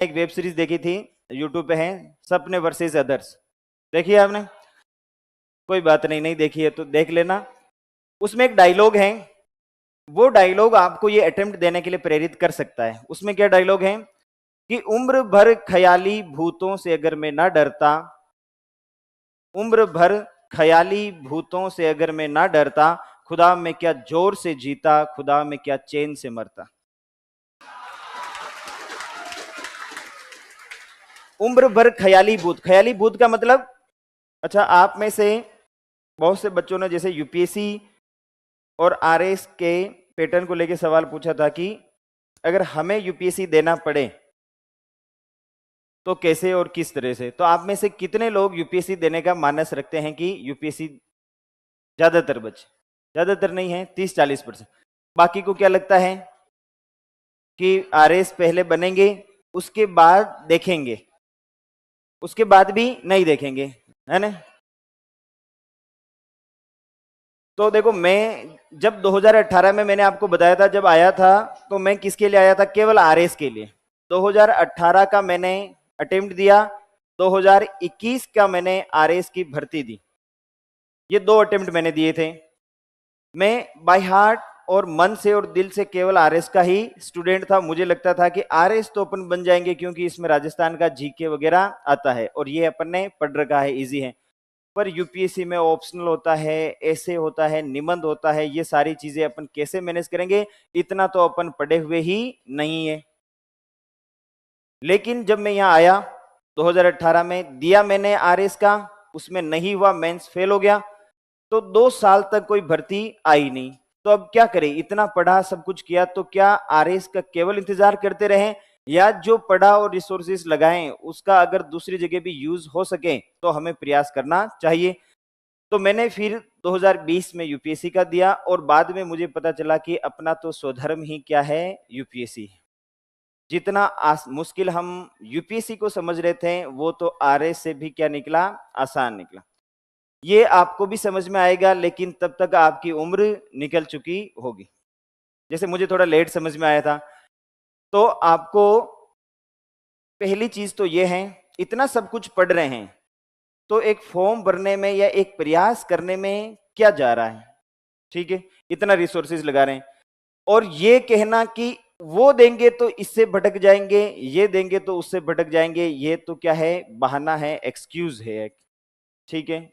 एक web series देखी थी, यूट्यूब पे है, सपने वर्सेस अदर्स। देखिए आपने? कोई बात नहीं, नहीं देखी है तो देख लेना। उसमें एक डायलॉग है, वो डायलॉग आपको ये अटेम्प्ट देने के लिए प्रेरित कर सकता है। उसमें क्या डायलॉग है कि उम्र भर ख्याली भूतों से अगर मैं ना डरता, उम्र भर ख्याली भूतों से अगर मैं ना डरता, खुदा मैं क्या जोर से जीता, खुदा मैं क्या चैन से मरता। उम्र भर ख्याली भूत का मतलब, अच्छा आप में से बहुत से बच्चों ने जैसे यूपीएससी और आरएस के पैटर्न को लेकर सवाल पूछा था कि अगर हमें यूपीएससी देना पड़े तो कैसे और किस तरह से। तो आप में से कितने लोग यूपीएससी देने का मानस रखते हैं कि यूपीएससी, ज्यादातर बच्चे, ज्यादातर नहीं है, 30-40%। बाकी को क्या लगता है कि आरएस पहले बनेंगे, उसके बाद देखेंगे, उसके बाद भी नहीं देखेंगे, है ना? तो देखो, मैं जब 2018 में मैंने आपको बताया था, जब आया था तो मैं किसके लिए आया था? केवल आरएस के लिए। 2018 का मैंने अटेम्प्ट दिया, 2021 का मैंने आरएस की भर्ती दी। ये 2 अटेम्प्ट मैंने दिए थे। मैं बाय हार्ट और मन से और दिल से केवल आरएस का ही स्टूडेंट था। मुझे लगता था कि आरएस तो अपन बन जाएंगे क्योंकि इसमें राजस्थान का जीके वगैरह आता है और ये अपन ने पढ़ रखा है, इजी है। पर यूपीएससी में ऑप्शनल होता है, ऐसे होता है, निबंध होता है, ये सारी चीजें अपन कैसे मैनेज करेंगे, इतना तो अपन पढ़े हुए ही नहीं है। लेकिन जब मैं यहाँ आया 2018 में, दिया मैंने आरएस का, उसमें नहीं हुआ, मेंस फेल हो गया, तो 2 साल तक कोई भर्ती आई नहीं। तो अब क्या करें? इतना पढ़ा, सब कुछ किया, तो क्या आरएस का केवल इंतजार करते रहें, या जो पढ़ा और रिसोर्सेज लगाएं उसका अगर दूसरी जगह भी यूज हो सके तो हमें प्रयास करना चाहिए। तो मैंने फिर 2020 में यूपीएससी का दिया और बाद में मुझे पता चला कि अपना तो स्वधर्म ही क्या है, यूपीएससी। जितना मुश्किल हम यूपीएससी को समझ रहे थे, वो तो आरएस से भी क्या निकला, आसान निकला। ये आपको भी समझ में आएगा, लेकिन तब तक आपकी उम्र निकल चुकी होगी। जैसे मुझे थोड़ा लेट समझ में आया था। तो आपको पहली चीज तो ये है, इतना सब कुछ पढ़ रहे हैं तो एक फॉर्म भरने में या एक प्रयास करने में क्या जा रहा है? ठीक है, इतना रिसोर्सेज लगा रहे हैं और ये कहना कि वो देंगे तो इससे भटक जाएंगे, ये देंगे तो उससे भटक जाएंगे, ये तो क्या है, बहाना है, एक्सक्यूज है। ठीक है,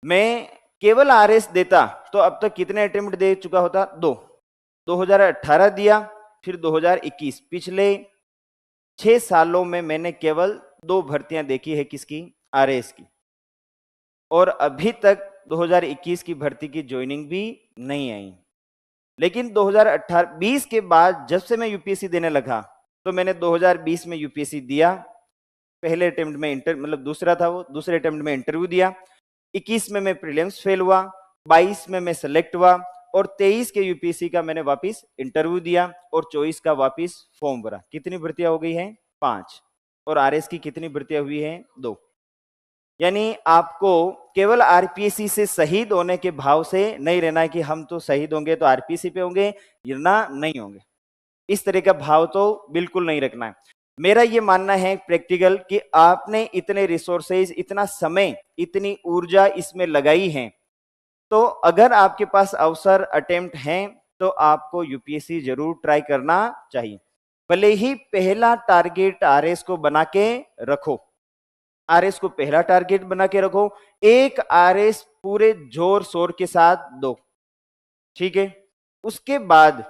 मैं केवल आरएस देता तो अब तक कितने अटेम्प्ट दे चुका होता? 2। 2018 दिया, फिर 2021। पिछले 6 सालों में मैंने केवल 2 भर्तियां देखी है, किसकी? आरएस की। और अभी तक 2021 की भर्ती की ज्वाइनिंग भी नहीं आई। लेकिन 2018-20 के बाद जब से मैं यूपीएससी देने लगा, तो मैंने 2020 में यूपीएससी दिया, पहले अटेम्प्ट में मतलब दूसरा था वो, दूसरे अटेम्प्ट में इंटरव्यू दिया, 21 में मैं प्रीलिम्स फेल हुआ, 22 में मैं सेलेक्ट हुआ और 23 के यूपीएससी का मैंने वापस इंटरव्यू दिया और 24 का वापस फॉर्म भरा। कितनी भर्तियां हो गई हैं? 5। और आरएस की कितनी भर्तियां हुई हैं? 2। यानी आपको केवल आरपीएससी से शहीद होने के भाव से नहीं रहना है कि हम तो शहीद होंगे तो आरपीएससी पे होंगे, गिरना नहीं होंगे, इस तरह का भाव तो बिल्कुल नहीं रखना है। मेरा ये मानना है प्रैक्टिकल कि आपने इतने रिसोर्सेज, इतना समय, इतनी ऊर्जा इसमें लगाई है, तो अगर आपके पास अवसर, अटेम्प्ट हैं, तो आपको यूपीएससी जरूर ट्राई करना चाहिए। भले ही पहला टारगेट आरएस को बना के रखो, आरएस को पहला टारगेट बना के रखो, एक आरएस पूरे जोर शोर के साथ दो। ठीक है, उसके बाद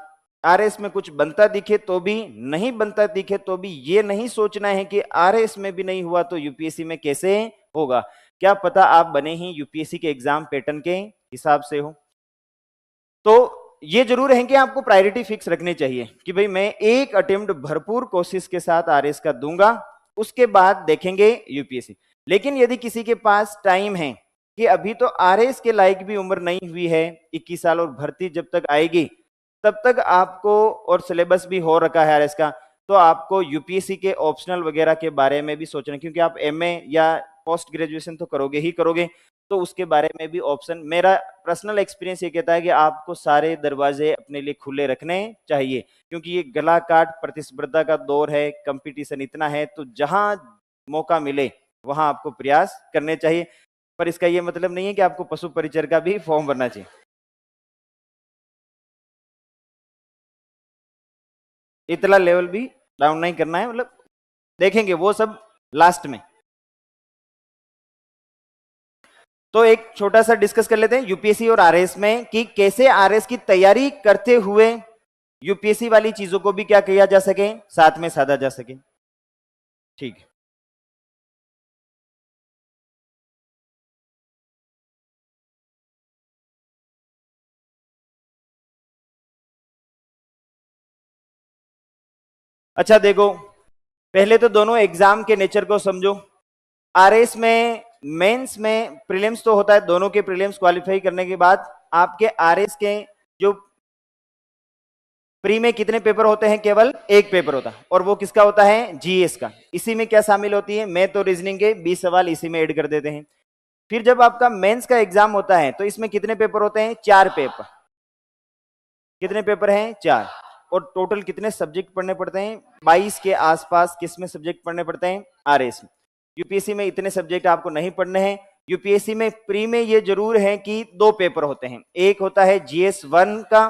आरएस में कुछ बनता दिखे तो भी, नहीं बनता दिखे तो भी, ये नहीं सोचना है कि आरएस में भी नहीं हुआ तो यूपीएससी में कैसे होगा। क्या पता आप बने ही यूपीएससी के एग्जाम पैटर्न के हिसाब से हो। तो ये जरूर है कि आपको प्रायोरिटी फिक्स रखनी चाहिए कि भाई मैं एक अटेम्प्ट भरपूर कोशिश के साथ आरएस का दूंगा, उसके बाद देखेंगे यूपीएससी। लेकिन यदि किसी के पास टाइम है कि अभी तो आरएस के लायक भी उम्र नहीं हुई है, 21 साल, और भर्ती जब तक आएगी तब तक आपको, और सिलेबस भी हो रखा है आरएस का, तो आपको यूपीएससी के ऑप्शनल वगैरह के बारे में भी सोचना, क्योंकि आप एमए या पोस्ट ग्रेजुएशन तो करोगे ही करोगे। तो उसके बारे में भी ऑप्शन, मेरा पर्सनल एक्सपीरियंस ये कहता है कि आपको सारे दरवाजे अपने लिए खुले रखने चाहिए, क्योंकि ये गला काट प्रतिस्पर्धा का दौर है, कंपटीशन इतना है, तो जहां मौका मिले वहां आपको प्रयास करने चाहिए। पर इसका ये मतलब नहीं है कि आपको पशु परिचर का भी फॉर्म भरना चाहिए। इतना लेवल भी डाउन नहीं करना है, मतलब देखेंगे वो सब लास्ट में। तो एक छोटा सा डिस्कस कर लेते हैं यूपीएससी और आरएस में कि कैसे आरएस की तैयारी करते हुए यूपीएससी वाली चीजों को भी क्या किया जा सके, साथ में साधा जा सके। ठीक है। अच्छा देखो, पहले तो दोनों एग्जाम के नेचर को समझो। आरएस में मेंस में प्रीलिम्स तो होता है, दोनों के प्रीलिम्स क्वालिफाई करने के बाद आपके आरएस के जो प्री में कितने पेपर होते हैं, केवल एक पेपर होता है, और वो किसका होता है, जीएस का। इसी में क्या शामिल होती है, मैथ और रीजनिंग के 20 सवाल इसी में ऐड कर देते हैं। फिर जब आपका मेंस का एग्जाम होता है तो इसमें कितने पेपर होते हैं, 4 पेपर। कितने पेपर हैं, 4। और टोटल कितने सब्जेक्ट पढ़ने पड़ते हैं, 22 के आसपास किसमें सब्जेक्ट पढ़ने पड़ते हैं, आरएस में। यूपीएससी में इतने सब्जेक्ट आपको नहीं पढ़ने हैं। यूपीएससी में प्री में ये जरूर है कि 2 पेपर होते हैं, एक होता है जीएस 1 का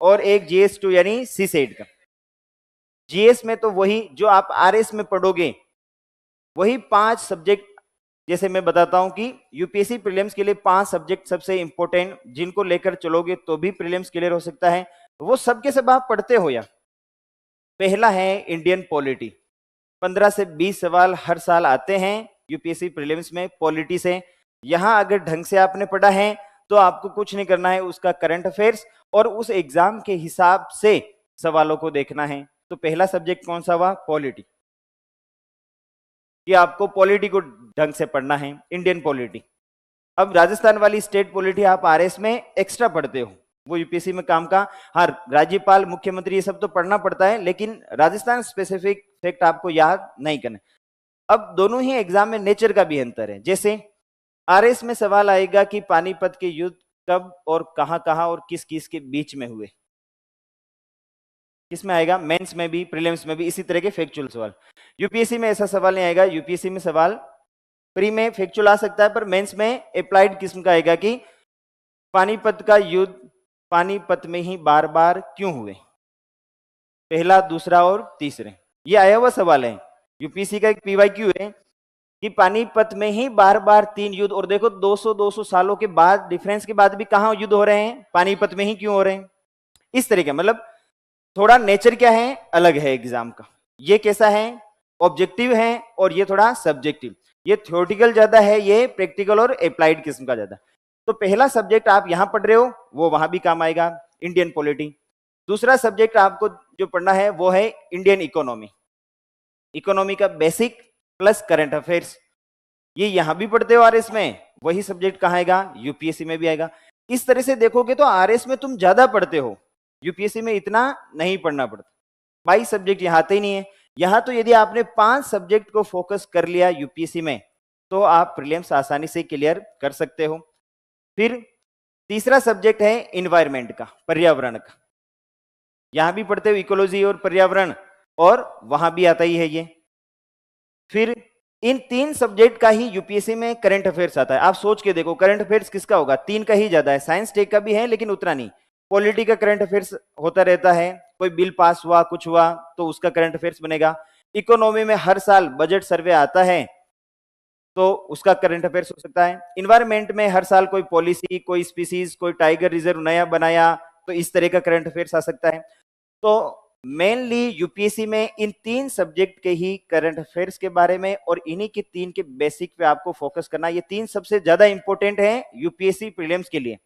और एक जीएस 2 यानी सी सेट का। जीएस में तो वही जो आप आरएस में पढ़ोगे वही 5 सब्जेक्ट, जैसे मैं बताता हूं कि यूपीएससी प्रीलिम्स के लिए 5 सब्जेक्ट सबसे इंपॉर्टेंट, जिनको लेकर चलोगे तो भी प्रीलिम्स क्लियर हो सकता है। वो सब के सब आप पढ़ते हो। या पहला है इंडियन पॉलिटी, 15 से 20 सवाल हर साल आते हैं यूपीएससी प्रीलिम्स में पॉलिटी से। यहां अगर ढंग से आपने पढ़ा है तो आपको कुछ नहीं करना है, उसका करंट अफेयर्स और उस एग्जाम के हिसाब से सवालों को देखना है। तो पहला सब्जेक्ट कौन सा हुआ, पॉलिटी। कि आपको पॉलिटी को ढंग से पढ़ना है, इंडियन पॉलिटी। अब राजस्थान वाली स्टेट पॉलिटी आप आरएस में एक्स्ट्रा पढ़ते हो, वो यूपीएससी में काम का। हाँ, राज्यपाल मुख्यमंत्री ये सब तो पढ़ना पड़ता है, लेकिन राजस्थान स्पेसिफिक फैक्ट आपको याद नहीं करना। अब दोनों ही एग्जाम में नेचर का भी अंतर है। जैसे आरएस में सवाल आएगा कि पानीपत के युद्ध कब और कहां कहां और किस किस के बीच में हुए, किसमें आएगा, मेंस में भी प्रीलिम्स में भी इसी तरह के फैक्चुअल सवाल। यूपीएससी में ऐसा सवाल नहीं आएगा। यूपीएससी में सवाल प्री में फैक्चुअल आ सकता है, पर मेंस में अप्लाइड किस्म का आएगा कि पानीपत का युद्ध पानीपत में ही बार बार क्यों हुए, पहला, दूसरा और तीसरे। ये आया हुआ सवाल है, यूपीएससी का एक पीवाईक्यू है कि पानीपत में ही बार बार 3 युद्ध, और देखो 200 सालों के बाद, डिफरेंस के बाद भी कहां युद्ध हो रहे हैं, पानीपत में ही क्यों हो रहे हैं। इस तरह का मतलब थोड़ा नेचर क्या है, अलग है एग्जाम का। ये कैसा है, ऑब्जेक्टिव है, और ये थोड़ा सब्जेक्टिव। ये थ्योरेटिकल ज्यादा है, ये प्रैक्टिकल और अप्लाइड किस्म का ज्यादा। तो पहला सब्जेक्ट आप यहां पढ़ रहे हो वो वहां भी काम आएगा, इंडियन पॉलिटी। दूसरा सब्जेक्ट आपको जो पढ़ना है वो है इंडियन इकोनॉमी। इकोनॉमी का बेसिक प्लस करंट अफेयर्स, ये यहां भी पढ़ते हो आरएस में, वही सब्जेक्ट कहां आएगा, यूपीएससी में भी आएगा। इस तरह से देखोगे तो आरएस में तुम ज्यादा पढ़ते हो, यूपीएससी में इतना नहीं पढ़ना पड़ता। 22 सब्जेक्ट यहाँ आते ही नहीं है। यहाँ तो यदि आपने 5 सब्जेक्ट को फोकस कर लिया यूपीएससी में तो आप प्रीलिम्स आसानी से क्लियर कर सकते हो। फिर तीसरा सब्जेक्ट है इन्वायरमेंट का, पर्यावरण का। यहां भी पढ़ते हो इकोलॉजी और पर्यावरण, और वहां भी आता ही है ये। फिर इन 3 सब्जेक्ट का ही यूपीएससी में करंट अफेयर्स आता है। आप सोच के देखो करंट अफेयर्स किसका होगा, 3 का ही ज्यादा है। साइंस टेक का भी है लेकिन उतना नहीं। पॉलिटी का करंट अफेयर्स होता रहता है, कोई बिल पास हुआ कुछ हुआ तो उसका करंट अफेयर्स बनेगा। इकोनॉमी में हर साल बजट सर्वे आता है तो उसका करंट अफेयर्स हो सकता है। इन्वायरमेंट में हर साल कोई पॉलिसी, कोई स्पीसीज, कोई टाइगर रिजर्व नया बनाया, तो इस तरह का करंट अफेयर्स आ सकता है। तो मेनली यूपीएससी में इन 3 सब्जेक्ट के ही करंट अफेयर्स के बारे में और इन्हीं के 3 के बेसिक पे आपको फोकस करना। ये 3 सबसे ज्यादा इंपॉर्टेंट है यूपीएससी प्रीलिम्स के लिए।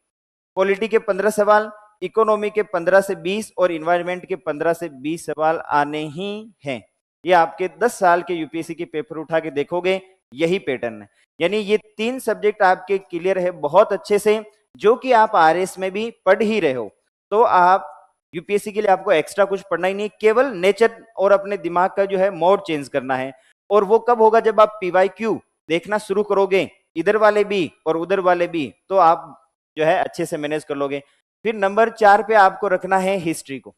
पॉलिटी के 15 सवाल, इकोनॉमी के 15 से 20 और इन्वायरमेंट के 15 से 20 सवाल आने ही हैं। ये आपके 10 साल के यूपीएससी के पेपर उठा के देखोगे यही पैटर्न है। यानी ये 3 सब्जेक्ट आपके क्लियर है बहुत अच्छे से, जो कि आप आरएस में भी पढ़ ही रहे हो। तो आप यूपीएससी के लिए आपको एक्स्ट्रा कुछ पढ़ना ही नहीं, केवल नेचर और अपने दिमाग का जो है मोड चेंज करना है। और वो कब होगा, जब आप पीवाईक्यू देखना शुरू करोगे इधर वाले भी और उधर वाले भी, तो आप जो है अच्छे से मैनेज कर लोगे। फिर नंबर 4 पे आपको रखना है हिस्ट्री को।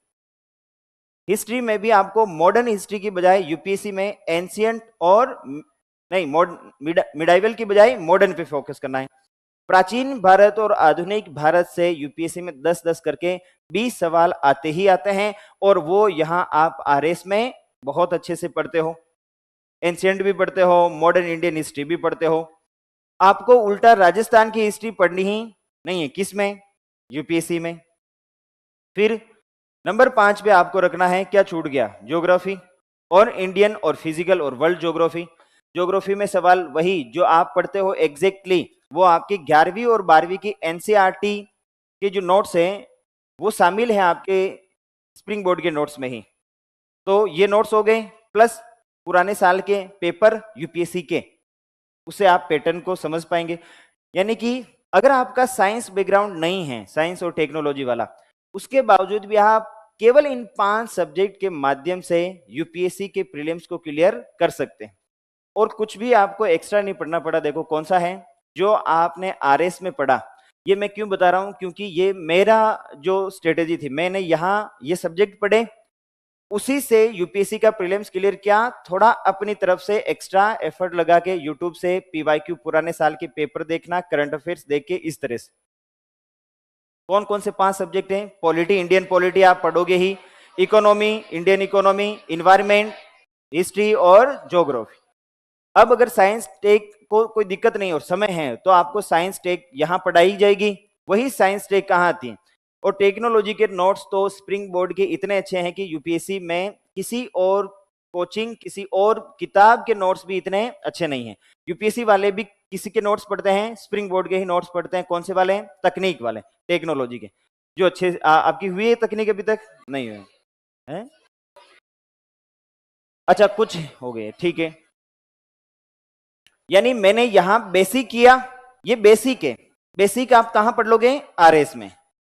हिस्ट्री में भी आपको मॉडर्न हिस्ट्री की बजाय यूपीएससी में एंशियंट और नहीं मिडाइवल की बजाय मॉडर्न पे फोकस करना है। प्राचीन भारत और आधुनिक भारत से यूपीएससी में 10-10 करके 20 सवाल आते ही आते हैं, और वो यहाँ आप आरएस में बहुत अच्छे से पढ़ते हो। एंशियंट भी पढ़ते हो, मॉडर्न इंडियन हिस्ट्री भी पढ़ते हो। आपको उल्टा राजस्थान की हिस्ट्री पढ़नी ही नहीं है, किसमें? यूपीएससी में। फिर नंबर 5 पे आपको रखना है, क्या छूट गया? ज्योग्राफी और इंडियन और फिजिकल और वर्ल्ड ज्योग्राफी। ज्योग्राफी में सवाल वही जो आप पढ़ते हो एग्जैक्टली, वो आपकी 11वीं और 12वीं की एनसीईआरटी के जो नोट्स हैं वो शामिल हैं आपके स्प्रिंग बोर्ड के नोट्स में ही। तो ये नोट्स हो गए, प्लस पुराने साल के पेपर यूपीएससी के, उससे आप पैटर्न को समझ पाएंगे। यानी कि अगर आपका साइंस बैकग्राउंड नहीं है, साइंस और टेक्नोलॉजी वाला, उसके बावजूद भी आप केवल इन 5 सब्जेक्ट के माध्यम से यूपीएससी के प्रीलिम्स को क्लियर कर सकते हैं, और कुछ भी आपको एक्स्ट्रा नहीं पढ़ना पड़ा। देखो कौन सा है जो आपने आरएस में पढ़ा। ये मैं क्यों बता रहा हूं, क्योंकि ये मेरा जो स्ट्रेटेजी थी, मैंने यहाँ ये सब्जेक्ट पढ़े, उसी से यूपीएससी का प्रीलिम्स क्लियर किया। थोड़ा अपनी तरफ से एक्स्ट्रा एफर्ट लगा के यूट्यूब से पीवाईक्यू पुराने साल के पेपर देखना, करंट अफेयर्स देख के, इस तरह से। कौन कौन से 5 सब्जेक्ट हैं? पॉलिटी, इंडियन पॉलिटी आप पढ़ोगे ही, economy, Indian economy, environment, history और ज्योग्राफी। अब अगर साइंस टेक को कोई दिक्कत नहीं और समय है, तो आपको साइंस टेक यहाँ पढ़ाई जाएगी। वही साइंस टेक कहाँ आती है? और टेक्नोलॉजी के नोट्स तो स्प्रिंग बोर्ड के इतने अच्छे हैं कि यूपीएससी में किसी और कोचिंग, किसी और किताब के नोट्स भी इतने अच्छे नहीं हैं। यूपीएससी वाले भी किसी के नोट्स पढ़ते हैं, स्प्रिंग बोर्ड के ही नोट्स पढ़ते हैं। कौन से वाले हैं? तकनीक वाले, टेक्नोलॉजी के, जो अच्छे आपकी हुई है तकनीक अभी तक नहीं हुई है? अच्छा, कुछ हो गए, ठीक है। यानी मैंने यहां बेसिक किया, ये बेसिक है। बेसिक आप कहां पढ़ लोगे? आरएस में।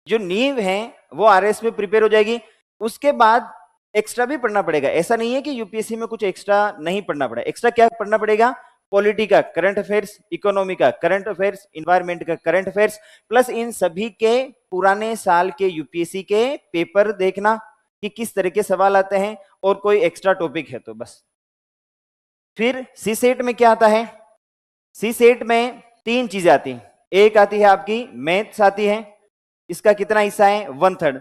जो नींव है वो आरएस में प्रिपेयर हो जाएगी। उसके बाद एक्स्ट्रा भी पढ़ना पड़ेगा। ऐसा नहीं है कि यूपीएससी में कुछ एक्स्ट्रा नहीं पढ़ना पड़ेगा। एक्स्ट्रा क्या पढ़ना पड़ेगा? पॉलिटी का करंट अफेयर्स, इकोनॉमी का करंट अफेयर्स, इन्वायरमेंट का करंट अफेयर्स, प्लस इन सभी के पुराने साल के यूपीएससी के पेपर देखना कि किस तरह के सवाल आते हैं, और कोई एक्स्ट्रा टॉपिक है तो बस। फिर सी सेट में क्या आता है? सी सेट में 3 चीजें आती हैं। एक आती है आपकी मैथ्स आती है, इसका कितना हिस्सा है? 1/3।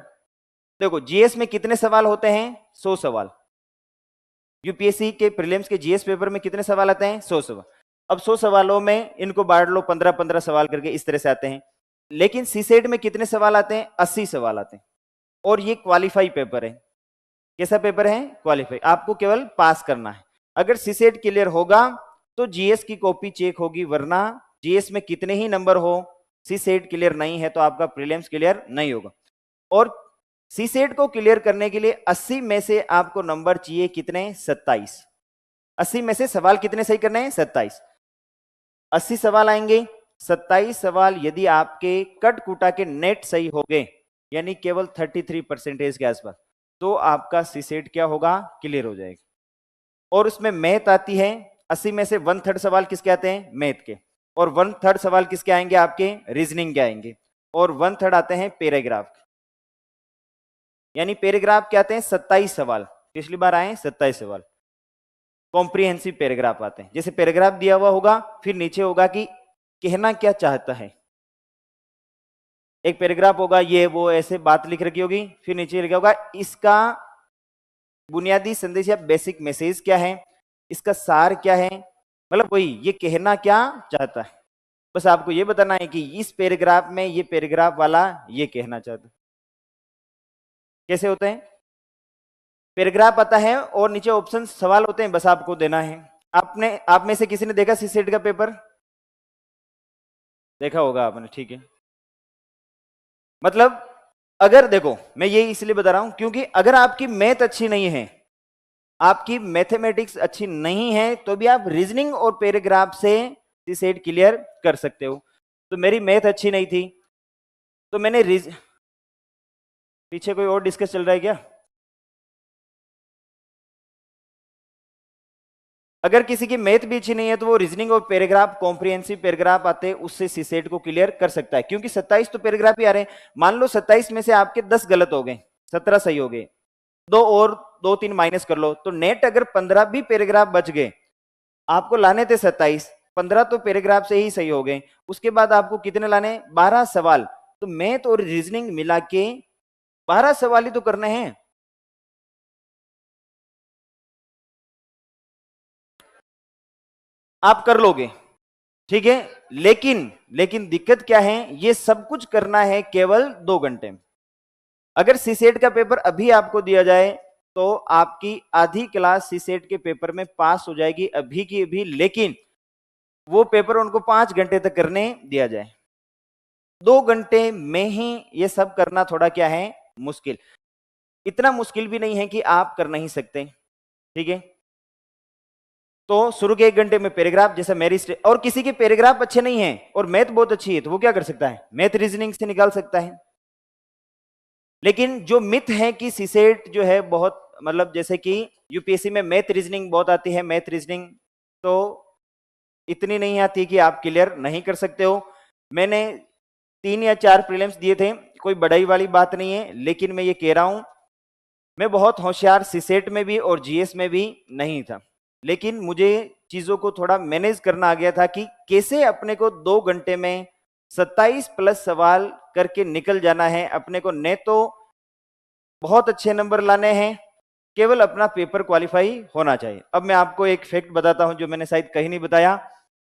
देखो जीएस में कितने सवाल होते हैं? 100 सवाल। यूपीएससी के प्रीलिम्स के जीएस पेपर में कितने सवाल आते हैं? 100 सवाल। अब 100 सवालों में इनको बांट लो, 15-15 सवाल करके, इस तरह से आते हैं। लेकिन सी सेट में कितने सवाल आते हैं? 80 सवाल आते हैं। और ये क्वालिफाई पेपर है। कैसा पेपर है? क्वालिफाई। आपको केवल पास करना है। अगर सी सेट क्लियर होगा तो जीएस की कॉपी चेक होगी, वरना जीएस में कितने ही नंबर हो, सी सेट क्लियर नहीं है तो आपका प्रीलिम्स क्लियर नहीं होगा। और सी सेट को क्लियर करने के लिए 80 में से आपको नंबर चाहिए कितने? 27। 80 में से सवाल कितने सही करने हैं? 27। 80 सवाल आएंगे, 27 सवाल यदि आपके कट कुटा के नेट सही हो गए, यानी केवल 33% के आसपास, तो आपका सी सेट क्या होगा? क्लियर हो जाएगा। और उसमें मैथ आती है। 80 में से 1/3 सवाल किसके आते हैं? मैथ के। और 1/3 सवाल किसके आएंगे? आपके रीजनिंग के आएंगे। और 1/3 आते हैं पैराग्राफ के। यानी पैराग्राफ के आते हैं 27 सवाल। पिछली बार आए 27 सवाल। कॉम्प्रिहेंसिव पैराग्राफ आते हैं। जैसे पैराग्राफ दिया हुआ होगा, फिर नीचे होगा कि कहना क्या चाहता है। एक पैराग्राफ होगा, ये वो ऐसे बात लिख रखी होगी, फिर नीचे लिखा होगा इसका बुनियादी संदेश या बेसिक मैसेज क्या है, इसका सार क्या है, मतलब वही ये कहना क्या चाहता है। बस आपको ये बताना है कि इस पैराग्राफ में ये पैराग्राफ वाला ये कहना चाहता है। कैसे होते हैं? पैराग्राफ आता है और नीचे ऑप्शन सवाल होते हैं, बस आपको देना है। आप में से किसी ने देखा सी सेट का पेपर? देखा होगा आपने, ठीक है। मतलब अगर देखो, मैं ये इसलिए बता रहा हूं क्योंकि अगर आपकी मैथ अच्छी नहीं है, आपकी मैथमेटिक्स अच्छी नहीं है, तो भी आप रीजनिंग और पैराग्राफ से सी सेट क्लियर कर सकते हो। तो मेरी मैथ अच्छी नहीं थी, तो मैंने पीछे कोई और डिस्कस चल रहा है क्या? अगर किसी की मैथ भी अच्छी नहीं है तो वो रीजनिंग और पैराग्राफ, कॉम्प्रिहेंसिव पैराग्राफ आते हैं, उससे सीसेट को क्लियर कर सकता है, क्योंकि 27 तो पैराग्राफ ही आ रहे हैं। मान लो 27 में से आपके 10 गलत हो गए, 17 सही हो गए, दो और 2-3 माइनस कर लो, तो नेट अगर 15 भी पैराग्राफ बच गए, आपको लाने थे 27, 15 तो पैराग्राफ से ही सही हो गए, उसके बाद आपको कितने लाने, 12 सवाल। तो मैथ और रीजनिंग मिला के 12 सवाल ही तो करने हैं। आप कर लोगे, ठीक है, लेकिन दिक्कत क्या है, ये सब कुछ करना है केवल 2 घंटे में। अगर सीसेट का पेपर अभी आपको दिया जाए तो आपकी आधी क्लास सीसेट के पेपर में पास हो जाएगी अभी की अभी, लेकिन वो पेपर उनको 5 घंटे तक करने दिया जाए। 2 घंटे में ही ये सब करना थोड़ा क्या है, मुश्किल। इतना मुश्किल भी नहीं है कि आप कर नहीं सकते, ठीक है। तो शुरू के 1 घंटे में पैराग्राफ, जैसा मेरी और किसी के पैराग्राफ अच्छे नहीं है और मैथ बहुत अच्छी है, तो वो क्या कर सकता है, मैथ रीजनिंग से निकाल सकता है। लेकिन जो मिथ है कि सीसेट जो है बहुत, मतलब जैसे कि यूपीएससी में मैथ रीजनिंग बहुत आती है, मैथ रीजनिंग तो इतनी नहीं आती कि आप क्लियर नहीं कर सकते हो। मैंने 3 या 4 प्रीलिम्स दिए थे, कोई बड़ाई वाली बात नहीं है, लेकिन मैं ये कह रहा हूं मैं बहुत होशियार सीसेट में भी और जीएस में भी नहीं था, लेकिन मुझे चीजों को थोड़ा मैनेज करना आ गया था कि कैसे अपने को 2 घंटे में 27 प्लस सवाल करके निकल जाना है। अपने को न तो बहुत अच्छे नंबर लाने हैं, केवल अपना पेपर क्वालिफाई होना चाहिए। अब मैं आपको एक फैक्ट बताता हूं जो मैंने शायद कहीं नहीं बताया।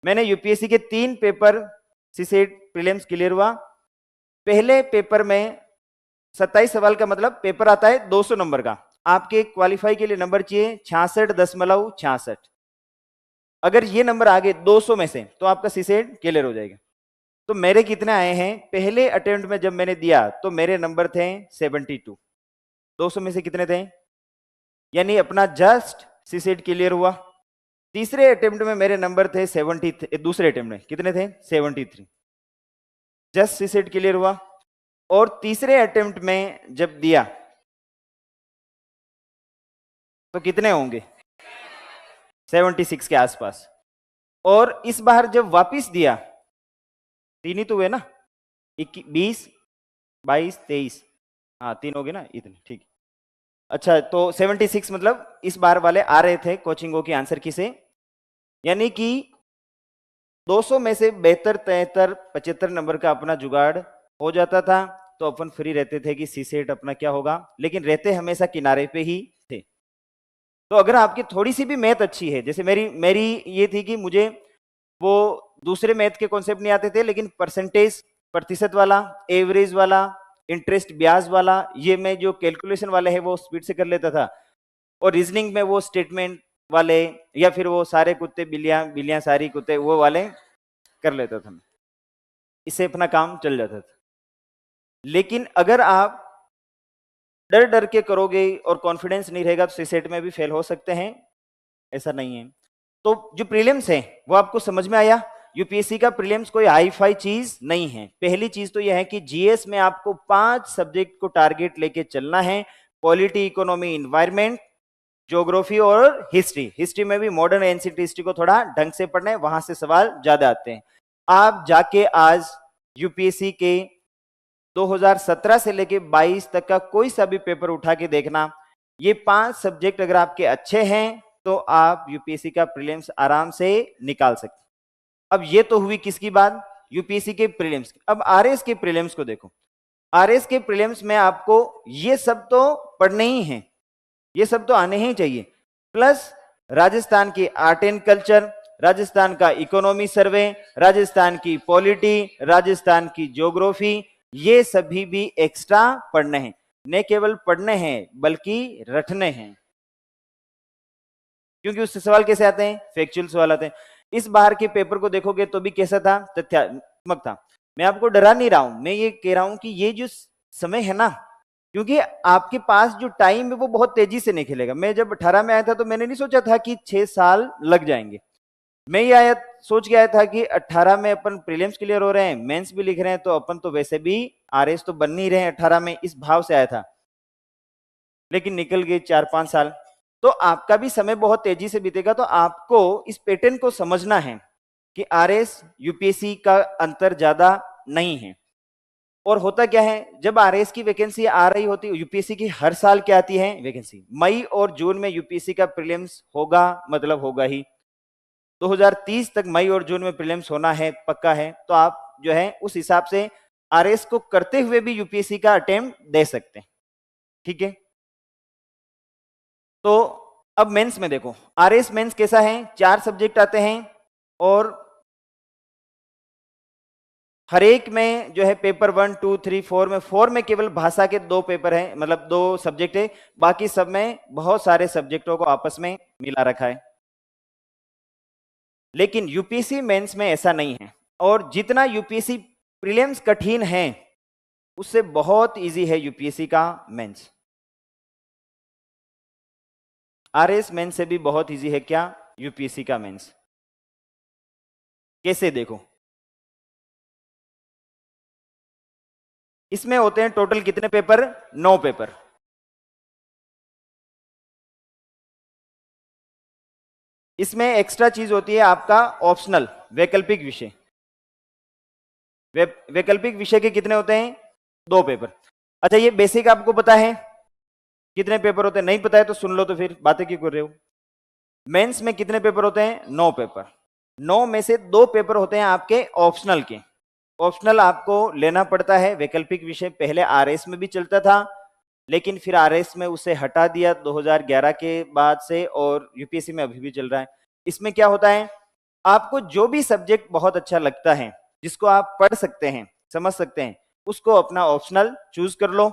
मैंने यूपीएससी के 3 पेपर सीसेट प्रीलिम्स क्लियर हुआ। पहले पेपर में 27 सवाल का मतलब पेपर आता है 200 नंबर का, आपके क्वालिफाई के लिए नंबर चाहिए 66.66। अगर ये नंबर आ गए 200 में से तो आपका सीसेट क्लियर हो जाएगा। तो मेरे कितने आए हैं, पहले अटेम्प्ट में जब मैंने दिया तो मेरे नंबर थे 72, 200 में से कितने थे, यानी अपना जस्ट सीसेट क्लियर हुआ। तीसरे अटेम्प्ट में मेरे नंबर थे 70, दूसरे अटेम्प्ट में कितने थे 73, जस्ट सीसेट क्लियर हुआ। और तीसरे अटेम्प्ट में जब दिया तो कितने होंगे 76 के आसपास। और इस बार जब वापिस दिया, 3 ही तो हुए ना, 20, 22, 23, हाँ 3 हो गए ना इतने, ठीक। अच्छा, तो 76 मतलब इस बार वाले आ रहे थे कोचिंगों की आंसर की से, यानी कि 200 में से 72, 73, 75 नंबर का अपना जुगाड़ हो जाता था। तो अपन फ्री रहते थे कि सीसेट अपना क्या होगा, लेकिन रहते हमेशा किनारे पे ही थे। तो अगर आपकी थोड़ी सी भी मैथ अच्छी है, जैसे मेरी ये थी कि मुझे वो दूसरे मैथ के कॉन्सेप्ट नहीं आते थे, लेकिन परसेंटेज, प्रतिशत वाला, एवरेज वाला, इंटरेस्ट ब्याज वाला, ये मैं जो कैलकुलेशन वाले है वो स्पीड से कर लेता था। और रीजनिंग में वो स्टेटमेंट वाले या फिर वो सारे कुत्ते बिल्लियां, बिल्लियां सारी कुत्ते, वो वाले कर लेता था मैं, इससे अपना काम चल जाता था। लेकिन अगर आप डर डर के करोगे और कॉन्फिडेंस नहीं रहेगा तो सीसेट में भी फेल हो सकते हैं, ऐसा नहीं है। तो जो प्रीलिम्स है वो आपको समझ में आया। यूपीएससी का प्रीलिम्स कोई हाई फाई चीज नहीं है। पहली चीज तो यह है कि जीएस में आपको 5 सब्जेक्ट को टारगेट लेके चलना है, पॉलिटी, इकोनॉमी, इन्वायरमेंट, ज्योग्राफी और हिस्ट्री। हिस्ट्री में भी मॉडर्न एंशिएंट हिस्ट्री को थोड़ा ढंग से पढ़ना है, वहां से सवाल ज्यादा आते हैं। आप जाके आज यूपीएससी के 2017 से लेके 22 तक का कोई सा भी पेपर उठा के देखना, ये 5 सब्जेक्ट अगर आपके अच्छे हैं तो आप यूपीएससी का प्रीलिम्स आराम से निकाल सकते। अब ये तो हुई किसकी बात, यूपीएससी के प्रीलिम्स। अब आरएस के प्रीलिम्स को देखो। आरएस के प्रीलिम्स में आपको ये सब तो पढ़ने ही हैं, ये सब तो आने ही चाहिए, प्लस राजस्थान की आर्ट एंड कल्चर, राजस्थान का इकोनॉमी सर्वे, राजस्थान की पॉलिटी, राजस्थान की ज्योग्राफी, ये सभी भी एक्स्ट्रा पढ़ने हैं। न केवल पढ़ने हैं बल्कि रटने हैं, क्योंकि उससे सवाल कैसे आते हैं, फैक्चुअल सवाल आते हैं। इस बार के पेपर को देखोगे तो भी कैसा था, तथ्यात्मक था। मैं आपको डरा नहीं रहा हूं, मैं ये कह रहा हूं कि ये जो समय है ना, क्योंकि आपके पास जो टाइम है वो बहुत तेजी से निकलेगा। मैं जब 18 में आया था तो मैंने नहीं सोचा था कि 6 साल लग जाएंगे। मैं ये आया सोच के आया था कि 18 में अपन प्रीलिम्स क्लियर हो रहे हैं, मेंस भी लिख रहे हैं, तो अपन तो वैसे भी आरएस तो बन नहीं रहे हैं 18 में, इस भाव से आया था। लेकिन निकल गए 4-5 साल। तो आपका भी समय बहुत तेजी से बीतेगा। तो आपको इस पैटर्न को समझना है कि आरएस यूपीएससी का अंतर ज्यादा नहीं है। और होता क्या है, जब आरएस की वैकेंसी आ रही होती है, यूपीएससी की हर साल क्या आती है वैकेंसी, मई और जून में यूपीएससी का प्रीलिम्स होगा, मतलब होगा ही। 2030 तक मई और जून में प्रीलिम्स होना है, पक्का है। तो आप जो है उस हिसाब से आरएस को करते हुए भी यूपीएससी का अटेम्प्ट दे सकते हैं, ठीक है। तो अब मेंस में देखो, आरएस मेंस कैसा है, 4 सब्जेक्ट आते हैं और हर एक में जो है पेपर 1, 2, 3, 4 में 4 में केवल भाषा के 2 पेपर हैं, मतलब 2 सब्जेक्ट है, बाकी सब में बहुत सारे सब्जेक्टों को आपस में मिला रखा है। लेकिन यूपीएससी मेंस में ऐसा नहीं है। और जितना यूपीएससी प्रीलिम्स कठिन है, उससे बहुत इजी है यूपीएससी का मेंस। आरएस मेंस से भी बहुत इजी है क्या यूपीएससी का मेंस। कैसे देखो, इसमें होते हैं टोटल कितने पेपर, 9 पेपर। इसमें एक्स्ट्रा चीज होती है आपका ऑप्शनल, वैकल्पिक विषय। वैकल्पिक विषय के कितने होते हैं, 2 पेपर। अच्छा, ये बेसिक आपको पता है कितने पेपर होते हैं, नहीं पता है तो सुन लो, तो फिर बातें क्यों कर रहे हो। मेंस में कितने पेपर होते हैं, 9 पेपर। 9 में से 2 पेपर होते हैं आपके ऑप्शनल के। ऑप्शनल आपको लेना पड़ता है। वैकल्पिक विषय पहले आरएस में भी चलता था, लेकिन फिर आरएस में उसे हटा दिया 2011 के बाद से, और यूपीएससी में अभी भी चल रहा है। इसमें क्या होता है, आपको जो भी सब्जेक्ट बहुत अच्छा लगता है, जिसको आप पढ़ सकते हैं, समझ सकते हैं, उसको अपना ऑप्शनल चूज कर लो।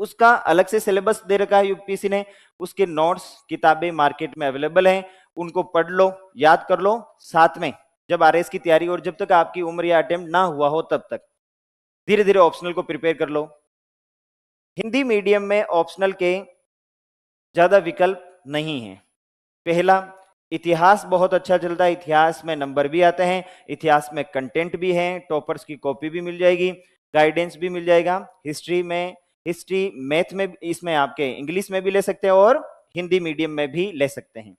उसका अलग से सिलेबस दे रखा है यूपीएससी ने, उसके नोट्स किताबें मार्केट में अवेलेबल हैं, उनको पढ़ लो, याद कर लो। साथ में जब आरएस की तैयारी, और जब तक आपकी उम्र या अटेम्प्ट ना हुआ हो तब तक धीरे धीरे ऑप्शनल को प्रिपेयर कर लो। हिंदी मीडियम में ऑप्शनल के ज्यादा विकल्प नहीं है। पहला, इतिहास बहुत अच्छा चलता है, इतिहास में नंबर भी आते हैं, इतिहास में कंटेंट भी है, टॉपर्स की कॉपी भी मिल जाएगी, गाइडेंस भी मिल जाएगा। हिस्ट्री मैथ में, इसमें आपके इंग्लिश में भी ले सकते हैं और हिंदी मीडियम में भी ले सकते हैं।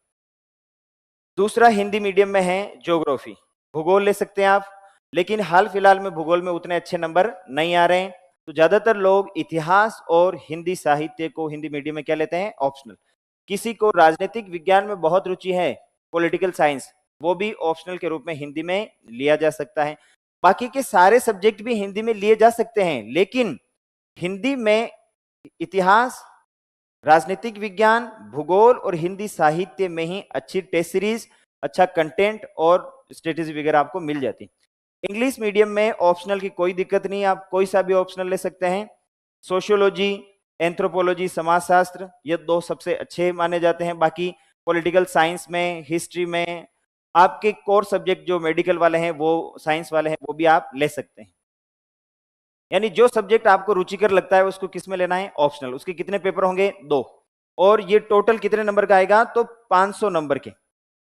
दूसरा, हिंदी मीडियम में है ज्योग्राफी, भूगोल ले सकते हैं आप। लेकिन हाल फिलहाल में भूगोल में उतने अच्छे नंबर नहीं आ रहे हैं, तो ज्यादातर लोग इतिहास और हिंदी साहित्य को हिंदी मीडियम में क्या लेते हैं, ऑप्शनल। किसी को राजनीतिक विज्ञान में बहुत रुचि है, पॉलिटिकल साइंस, वो भी ऑप्शनल के रूप में हिंदी में लिया जा सकता है। बाकी के सारे सब्जेक्ट भी हिंदी में लिए जा सकते हैं, लेकिन हिंदी में इतिहास, राजनीतिक विज्ञान, भूगोल और हिंदी साहित्य में ही अच्छी टेस्ट सीरीज, अच्छा कंटेंट और स्ट्रेटेजी वगैरह आपको मिल जाती। इंग्लिश मीडियम में ऑप्शनल की कोई दिक्कत नहीं, आप कोई सा भी ऑप्शनल ले सकते हैं। सोशियोलॉजी, एंथ्रोपोलॉजी, समाजशास्त्र, ये 2 सबसे अच्छे माने जाते हैं। बाकी पॉलिटिकल साइंस में, हिस्ट्री में, आपके कोर सब्जेक्ट जो मेडिकल वाले हैं, वो साइंस वाले हैं, वो भी आप ले सकते हैं। यानी जो सब्जेक्ट आपको रुचिकर लगता है उसको किस में लेना है, ऑप्शनल। उसके कितने पेपर होंगे, 2। और ये टोटल कितने नंबर का आएगा, तो 500 नंबर के।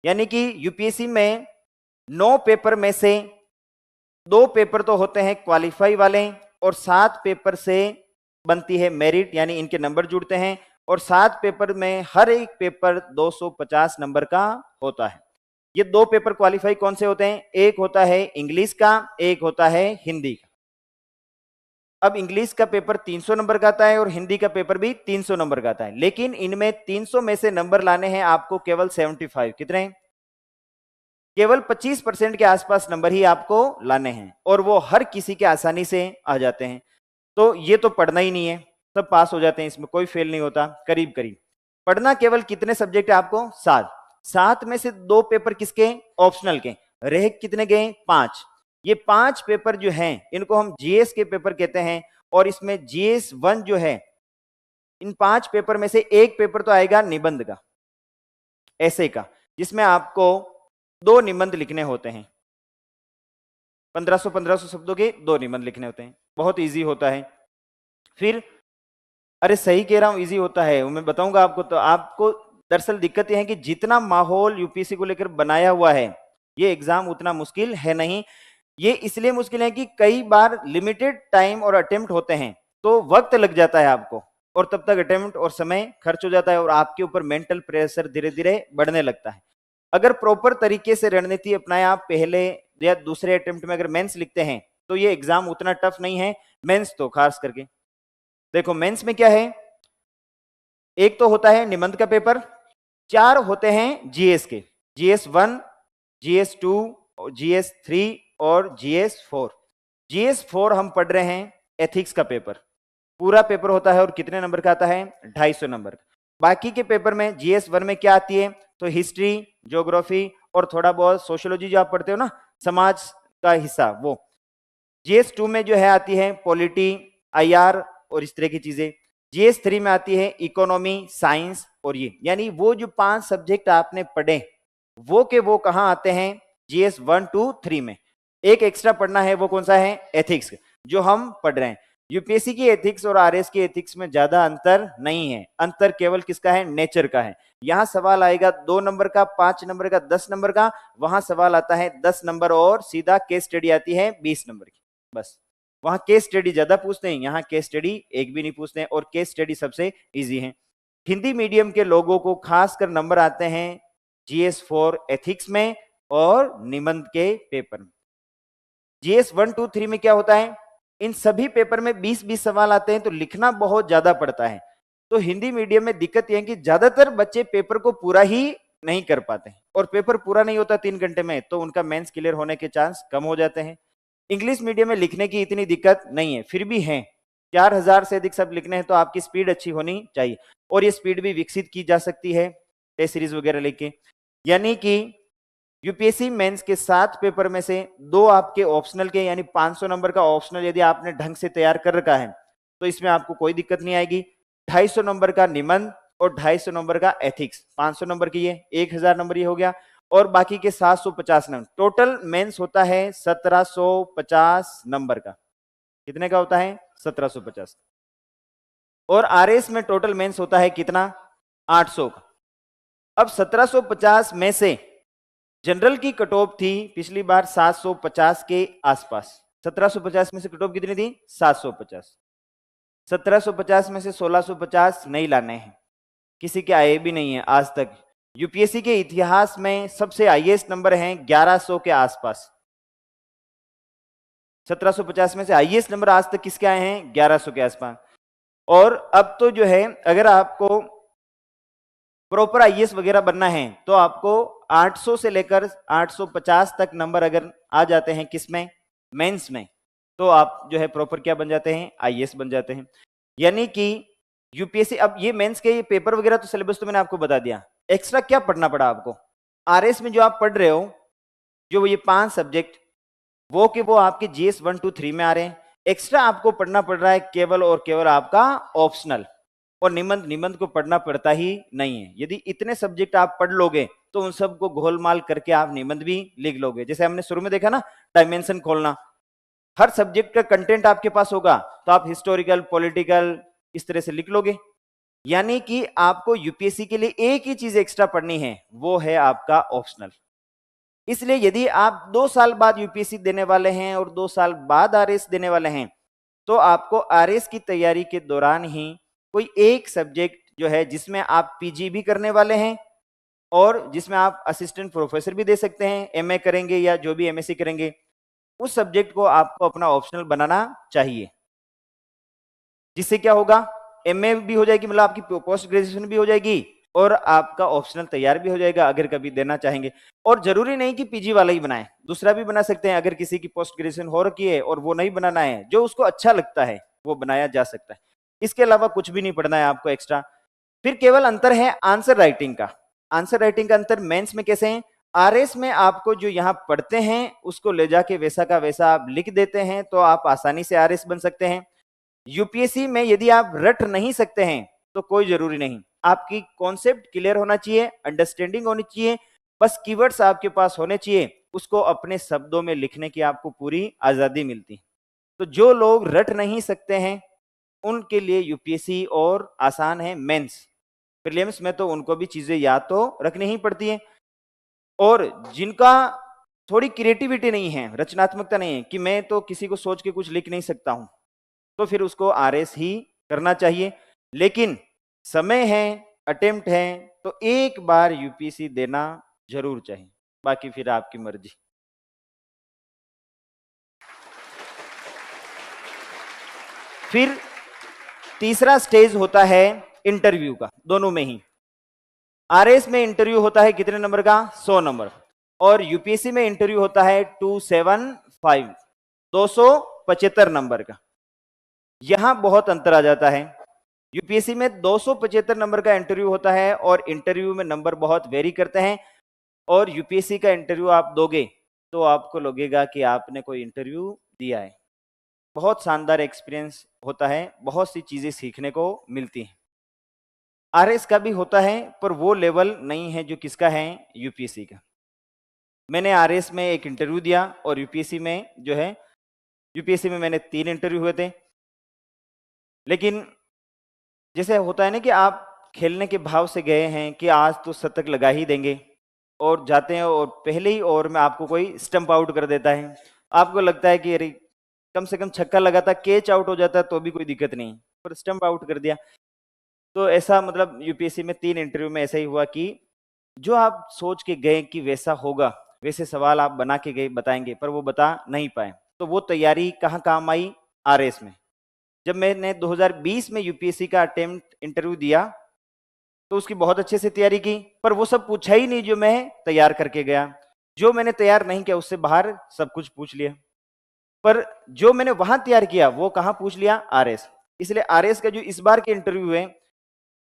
यानी कि यूपीएससी में 9 पेपर में से 2 पेपर तो होते हैं क्वालिफाई वाले, और 7 पेपर से बनती है मेरिट, यानी इनके नंबर जुड़ते हैं। और 7 पेपर में हर एक पेपर 250 नंबर का होता है। ये 2 पेपर क्वालिफाई कौन से होते हैं, एक होता है इंग्लिश का, एक होता है हिंदी का। अब इंग्लिश का पेपर 300 नंबर का आता है और हिंदी का पेपर भी 300 नंबर का आता है, लेकिन इनमें 300 में से नंबर लाने हैं आपको केवल 75। कितने, केवल 25% के आसपास नंबर ही आपको लाने हैं, और वो हर किसी के आसानी से आ जाते हैं। तो ये तो पढ़ना ही नहीं है, सब पास हो जाते हैं, इसमें कोई फेल नहीं होता करीब करीब। पढ़ना केवल कितने सब्जेक्ट है आपको, 7। 7 में से 2 पेपर किसके, ऑप्शनल के। रह कितने गए, 5। ये 5 पेपर जो हैं, इनको हम जीएस के पेपर कहते हैं। और इसमें जीएस 1 जो है, इन 5 पेपर में से एक पेपर तो आएगा निबंध का, ऐसे का, जिसमें आपको 2 निबंध लिखने होते हैं। 1500 शब्दों के 2 निबंध लिखने होते हैं, बहुत इजी होता है। फिर, अरे सही कह रहा हूं, इजी होता है, मैं बताऊंगा आपको। तो आपको दरअसल दिक्कत यह है कि जितना माहौल यूपीएससी को लेकर बनाया हुआ है, ये एग्जाम उतना मुश्किल है नहीं। ये इसलिए मुश्किल है कि कई बार लिमिटेड टाइम और अटेम्प्ट होते हैं, तो वक्त लग जाता है आपको। और तब तक अटेम्प्ट और समय खर्च हो जाता है और आपके ऊपर मेंटल प्रेशर धीरे धीरे बढ़ने लगता है। अगर प्रॉपर तरीके से रणनीति अपनाए आप पहले या दूसरे अटेम्प्ट में अगर मेंस लिखते हैं तो ये एग्जाम उतना टफ नहीं है, मेंस तो खास करके। देखो मेंस में क्या है, एक तो होता है निबंध का पेपर, 4 होते हैं जीएस के, GS1, GS2, GS3 और GS4। GS4 हम पढ़ रहे हैं एथिक्स का पेपर, पूरा पेपर होता है और कितने नंबर का आता है, 250 नंबर। बाकी के पेपर में GS1 में क्या आती है, तो हिस्ट्री, ज्योग्राफी और थोड़ा बहुत सोशियोलॉजी जो आप पढ़ते हो ना, समाज का हिस्सा वो। GS2 में जो है आती है पॉलिटी, IR और इस तरह की चीजें। GS3 में आती है इकोनॉमी, साइंस और ये, यानी वो जो 5 सब्जेक्ट आपने पढ़े वो के वो कहाँ आते हैं, GS1, 2, 3 में। एक एक्स्ट्रा पढ़ना है, वो कौन सा है, एथिक्स, जो हम पढ़ रहे हैं। यूपीएससी की एथिक्स और आरएस की एथिक्स में ज्यादा अंतर नहीं है, अंतर केवल किसका है, नेचर का है। यहां सवाल आएगा 2 नंबर का, 5 नंबर का, 10 नंबर का, वहां सवाल आता है 10 नंबर और सीधा केस स्टडी आती है 20 नंबर की, बस। वहां केस स्टडी ज्यादा पूछते हैं, यहाँ केस स्टडी एक भी नहीं पूछते हैं और केस स्टडी सबसे इजी है। हिंदी मीडियम के लोगों को खासकर नंबर आते हैं GS4 एथिक्स में और निबंध के पेपर में। GS1, 2, 3 में क्या होता है, इन सभी पेपर में 20-20 सवाल आते हैं तो लिखना बहुत ज्यादा पड़ता है। तो हिंदी मीडियम में दिक्कत यह है कि ज्यादातर बच्चे पेपर को पूरा ही नहीं कर पाते हैं और पेपर पूरा नहीं होता 3 घंटे में, तो उनका मेंस क्लियर होने के चांस कम हो जाते हैं। इंग्लिश मीडियम में लिखने की इतनी दिक्कत नहीं है, फिर भी है 4000 से अधिक सब लिखने हैं तो आपकी स्पीड अच्छी होनी चाहिए और ये स्पीड भी विकसित की जा सकती है टेस्ट सीरीज वगैरह लेके। यानी कि यूपीएससी मेंस के 7 पेपर में से 2 आपके ऑप्शनल के, यानी 500 नंबर का ऑप्शनल यदि आपने ढंग से तैयार कर रखा है तो इसमें आपको कोई दिक्कत नहीं आएगी। 250 नंबर का निबंध और 250 नंबर का एथिक्स, 500 नंबर की ये 1000 नंबर ये हो गया और बाकी के 750 नंबर। टोटल मेंस होता है 1750 नंबर का। कितने का होता है, 1750। और आरएस में टोटल मेंस होता है कितना, 800 का। अब 1750 में से जनरल की कट ऑफ थी पिछली बार 750 के आसपास। 1750 में से कट ऑफ कितनी थी, 750। 1750 में से 1650 नहीं लाने हैं, किसी के आए भी नहीं है आज तक। यूपीएससी के इतिहास में सबसे हाईएस्ट नंबर हैं 1100 के आसपास। 1750 में से हाईएस्ट नंबर आज तक किसके आए हैं, 1100 के आसपास। और अब तो जो है अगर आपको प्रॉपर आईएएस वगैरह बनना है तो आपको 800 से लेकर 850 तक नंबर अगर आ जाते हैं किसमें, मेंस में, तो आप जो है प्रॉपर क्या बन जाते हैं, आईएएस बन जाते हैं। यानी कि यूपीएससी, अब ये मेंस के ये पेपर वगैरह तो सिलेबस तो मैंने आपको बता दिया, एक्स्ट्रा क्या पढ़ना पड़ा आपको। आरएस में जो आप पढ़ रहे हो, जो ये 5 सब्जेक्ट वो के वो आपके GS1, 2, 3 में आ रहे हैं। एक्स्ट्रा आपको पढ़ना पड़ रहा है केवल और केवल आपका ऑप्शनल और निबंध। निबंध को पढ़ना पड़ता ही नहीं है। यदि इतने सब्जेक्ट आप पढ़ लोगे तो उन सबको घोलमाल करके आप निबंध भी लिख लोगे। जैसे हमने शुरू में देखा ना, डायमेंशन खोलना, हर सब्जेक्ट का कंटेंट आपके पास होगा तो आप हिस्टोरिकल, पॉलिटिकल इस तरह से लिख लोगे। यानी कि आपको यूपीएससी के लिए एक ही चीज एक्स्ट्रा पढ़नी है, वो है आपका ऑप्शनल। इसलिए यदि आप 2 साल बाद यूपीएससी देने वाले हैं और 2 साल बाद आरएस देने वाले हैं तो आपको आरएस की तैयारी के दौरान ही कोई एक सब्जेक्ट जो है जिसमें आप पीजी भी करने वाले हैं और जिसमें आप असिस्टेंट प्रोफेसर भी दे सकते हैं, एमए करेंगे या जो भी एमएससी करेंगे, उस सब्जेक्ट को आपको अपना ऑप्शनल बनाना चाहिए। जिससे क्या होगा, एमए भी हो जाएगी, मतलब आपकी पोस्ट ग्रेजुएशन भी हो जाएगी और आपका ऑप्शनल तैयार भी हो जाएगा अगर कभी देना चाहेंगे। और जरूरी नहीं कि पीजी वाला ही बनाए, दूसरा भी बना सकते हैं। अगर किसी की पोस्ट ग्रेजुएशन हो रखी है और वो नहीं बनाना है, जो उसको अच्छा लगता है वो बनाया जा सकता है। इसके अलावा कुछ भी नहीं पढ़ना है आपको एक्स्ट्रा। फिर केवल अंतर है आंसर राइटिंग का। आंसर राइटिंग का अंतर मेंस में कैसे है, आरएस में आपको जो यहाँ पढ़ते हैं उसको ले जाके वैसा का वैसा आप लिख देते हैं तो आप आसानी से आरएस बन सकते हैं। यूपीएससी में यदि आप रट नहीं सकते हैं तो कोई जरूरी नहीं, आपकी कॉन्सेप्ट क्लियर होना चाहिए, अंडरस्टैंडिंग होनी चाहिए, बस कीवर्ड्स आपके पास होने चाहिए, उसको अपने शब्दों में लिखने की आपको पूरी आजादी मिलती है। तो जो लोग रट नहीं सकते हैं उनके लिए यूपीएससी और आसान है मेंस। प्रीलिम्स में तो उनको भी चीजें याद तो रखनी ही पड़ती है। और जिनका थोड़ी क्रिएटिविटी नहीं है, रचनात्मकता नहीं है कि मैं तो किसी को सोच के कुछ लिख नहीं सकता हूं, तो फिर उसको आरएस ही करना चाहिए। लेकिन समय है, अटेम्प्ट है, तो एक बार यूपीएससी देना जरूर चाहिए, बाकी फिर आपकी मर्जी। फिर तीसरा स्टेज होता है इंटरव्यू का, दोनों में ही। आरएस में इंटरव्यू होता है कितने नंबर का? 100 नंबर। और यूपीएससी में इंटरव्यू होता है 275, 275 नंबर का। यहां बहुत अंतर आ जाता है। यूपीएससी में 275 नंबर का इंटरव्यू होता है और इंटरव्यू में नंबर बहुत वेरी करते हैं। और यूपीएससी का इंटरव्यू आप दोगे तो आपको लगेगा कि आपने कोई इंटरव्यू दिया है। बहुत शानदार एक्सपीरियंस होता है, बहुत सी चीजें सीखने को मिलती हैं। आरएस का भी होता है, पर वो लेवल नहीं है जो किसका है, यूपीएससी का। मैंने आरएस में एक इंटरव्यू दिया और यूपीएससी में जो है, यूपीएससी में मैंने 3 इंटरव्यू हुए थे। लेकिन जैसे होता है ना कि आप खेलने के भाव से गए हैं कि आज तो शतक लगा ही देंगे, और जाते हैं और पहले ही ओवर में आपको कोई स्टंप आउट कर देता है। आपको लगता है कि अरे कम से कम छक्का लगाता, कैच आउट हो जाता तो भी कोई दिक्कत नहीं, पर स्टंप आउट कर दिया। तो ऐसा मतलब यूपीएससी में 3 इंटरव्यू में ऐसा ही हुआ कि जो आप सोच के गए कि वैसा होगा, वैसे सवाल आप बना के गए बताएंगे, पर वो बता नहीं पाए। तो वो तैयारी कहाँ काम आई? आरएस में। जब मैंने 2020 में यूपीएससी का अटेम्प्ट इंटरव्यू दिया तो उसकी बहुत अच्छे से तैयारी की, पर वो सब पूछा ही नहीं जो मैं तैयार करके गया। जो मैंने तैयार नहीं किया उससे बाहर सब कुछ पूछ लिया, पर जो मैंने वहां तैयार किया वो कहाँ पूछ लिया? आरएस। इसलिए आरएस का जो इस बार के इंटरव्यू है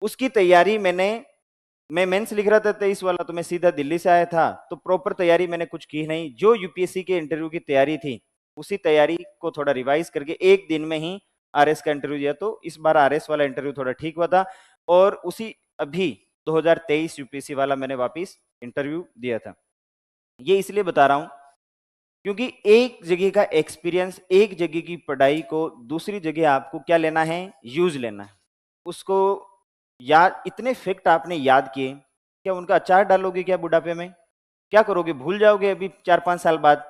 उसकी तैयारी मैं मेंस लिख रहा था 23 वाला, तो मैं सीधा दिल्ली से आया था, तो प्रॉपर तैयारी मैंने कुछ की नहीं। जो यूपीएससी के इंटरव्यू की तैयारी थी उसी तैयारी को थोड़ा रिवाइज करके एक दिन में ही आरएस का इंटरव्यू दिया। तो इस बार आरएस वाला इंटरव्यू थोड़ा ठीक हुआ था, और उसी अभी 2023 यूपीएससी वाला मैंने वापिस इंटरव्यू दिया था। ये इसलिए बता रहा हूं क्योंकि एक जगह का एक्सपीरियंस, एक जगह की पढ़ाई को दूसरी जगह आपको क्या लेना है? यूज लेना है। उसको याद, इतने फैक्ट आपने याद किए, क्या उनका अचार डालोगे क्या बुढ़ापे में? क्या करोगे? भूल जाओगे अभी 4-5 साल बाद।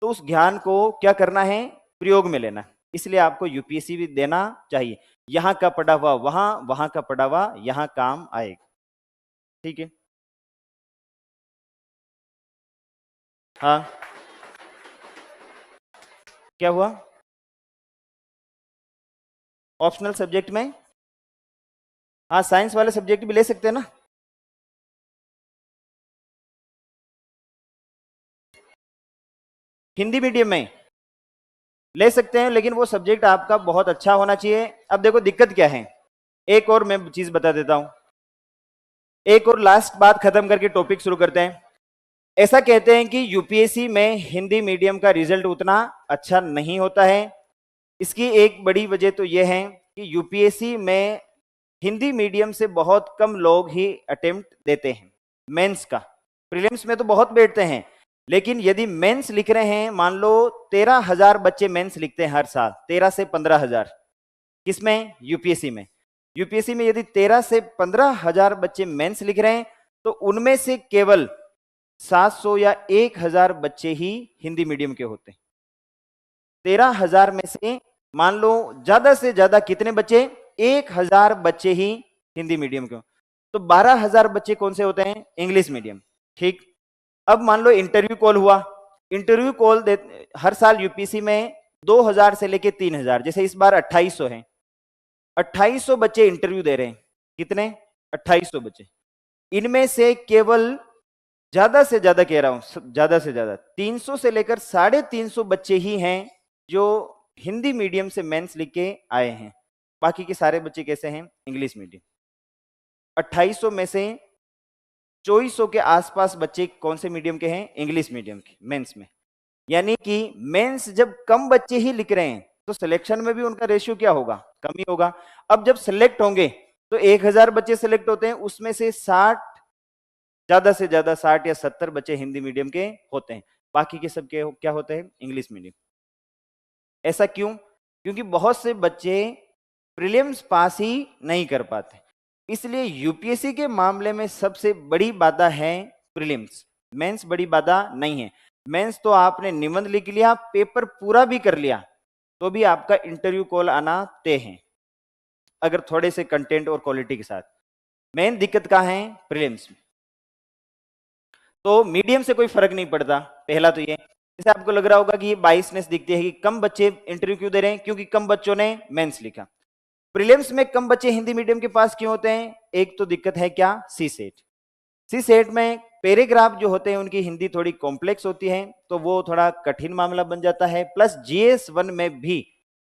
तो उस ज्ञान को क्या करना है? प्रयोग में लेना। इसलिए आपको यूपीएससी भी देना चाहिए। यहाँ का पढ़ा हुआ वहां, वहां का पढ़ा हुआ यहाँ काम आएगा। ठीक है? हाँ, क्या हुआ? ऑप्शनल सब्जेक्ट में? हाँ, साइंस वाले सब्जेक्ट भी ले सकते हैं ना। हिंदी मीडियम में ले सकते हैं, लेकिन वो सब्जेक्ट आपका बहुत अच्छा होना चाहिए। अब देखो दिक्कत क्या है, एक और मैं चीज बता देता हूं, एक और लास्ट बात खत्म करके टॉपिक शुरू करते हैं। ऐसा कहते हैं कि यूपीएससी में हिंदी मीडियम का रिजल्ट उतना अच्छा नहीं होता है। इसकी एक बड़ी वजह तो यह है कि यूपीएससी में हिंदी मीडियम से बहुत कम लोग ही अटेम्प्ट देते हैं मेंस का। प्रीलिम्स में तो बहुत बैठते हैं, लेकिन यदि मेंस लिख रहे हैं, मान लो 13,000 बच्चे मेंस लिखते हैं हर साल, 13 से 15,000। किसमें? यूपीएससी में। यूपीएससी में यदि 13 से 15,000 बच्चे मेंस लिख रहे हैं तो उनमें से केवल 700 या 1,000 बच्चे ही हिंदी मीडियम के होते हैं। 13,000 में से मान लो ज्यादा से ज्यादा कितने बच्चे? 1,000 बच्चे ही हिंदी मीडियम के। तो 12,000 बच्चे कौन से होते हैं? English medium. ठीक। अब मान लो इंटरव्यू कॉल हुआ, इंटरव्यू कॉल हर साल यूपीएससी में 2,000 से लेके 3,000, जैसे इस बार 2,800 है, 2,800 बच्चे इंटरव्यू दे रहे हैं। कितने? 2,800 बच्चे। इनमें से केवल, ज्यादा से ज्यादा कह रहा हूं, ज्यादा से ज्यादा 300 से लेकर 350 बच्चे ही हैं जो हिंदी मीडियम से मेंस लिख के आए हैं। बाकी के सारे बच्चे कैसे हैं? English medium. 2,800 में से 2,400 के आसपास बच्चे कौन से मीडियम के हैं? इंग्लिश मीडियम के, मेंस में। यानी कि मेंस जब कम बच्चे ही लिख रहे हैं तो सिलेक्शन में भी उनका रेशियो क्या होगा? कम ही होगा। अब जब सिलेक्ट होंगे तो 1,000 बच्चे सिलेक्ट होते हैं, उसमें से 60, ज्यादा से ज्यादा 60 या 70 बच्चे हिंदी मीडियम के होते हैं, बाकी के सब के क्या होते हैं? English medium. ऐसा क्यों? क्योंकि बहुत से बच्चे प्रीलिम्स पास ही नहीं कर पाते। इसलिए यूपीएससी के मामले में सबसे बड़ी बाधा है प्रीलिम्स। मेंस बड़ी बाधा नहीं है। मेंस तो आपने निबंध लिख लिया, पेपर पूरा भी कर लिया, तो भी आपका इंटरव्यू कॉल आना तय है। अगर थोड़े से कंटेंट और क्वालिटी के साथ। मेन दिक्कत कहाँ है? प्रीलिम्स में। तो मीडियम से कोई फर्क नहीं पड़ता, पहला तो ये। जैसे आपको लग रहा होगा कि ये बाइसनेस दिखती है कि कम बच्चे इंटरव्यू क्यों दे रहे हैं, क्योंकि कम बच्चों ने मेंस लिखा। प्रीलिम्स में कम बच्चे हिंदी मीडियम के पास क्यों होते हैं? एक तो दिक्कत है क्या? सी सेट। सी सेट में पैराग्राफ जो होते हैं उनकी हिंदी थोड़ी कॉम्प्लेक्स होती है, तो वो थोड़ा कठिन मामला बन जाता है। प्लस जीएस 1 में भी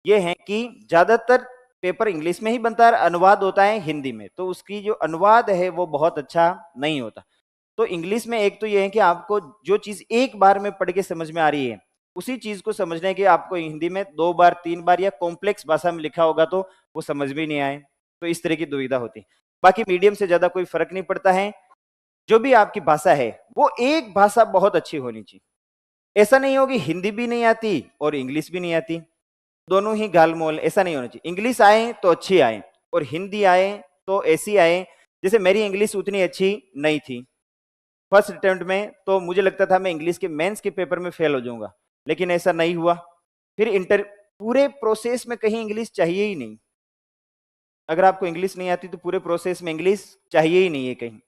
ये है कि ज्यादातर पेपर इंग्लिश में ही बनता है, अनुवाद होता है हिंदी में, तो उसकी जो अनुवाद है वो बहुत अच्छा नहीं होता। तो इंग्लिश में एक तो ये है कि आपको जो चीज एक बार में पढ़ के समझ में आ रही है, उसी चीज को समझने के आपको हिंदी में 2 बार 3 बार या कॉम्प्लेक्स भाषा में लिखा होगा तो वो समझ भी नहीं आए, तो इस तरह की दुविधा होती है। बाकी मीडियम से ज्यादा कोई फर्क नहीं पड़ता है। जो भी आपकी भाषा है वो एक भाषा बहुत अच्छी होनी चाहिए। ऐसा नहीं हो कि हिंदी भी नहीं आती और इंग्लिश भी नहीं आती, दोनों ही गालमोल, ऐसा नहीं होना चाहिए। इंग्लिश आए तो अच्छी आए और हिंदी आए तो ऐसी आए। जैसे मेरी इंग्लिश उतनी अच्छी नहीं थी फर्स्ट अटेम्प्ट में, तो मुझे लगता था मैं इंग्लिश के मेंस के पेपर में फेल हो जाऊंगा, लेकिन ऐसा नहीं हुआ। फिर इंटर पूरे प्रोसेस में कहीं इंग्लिश चाहिए ही नहीं। अगर आपको इंग्लिश नहीं आती तो पूरे प्रोसेस में इंग्लिश चाहिए ही नहीं है कहीं।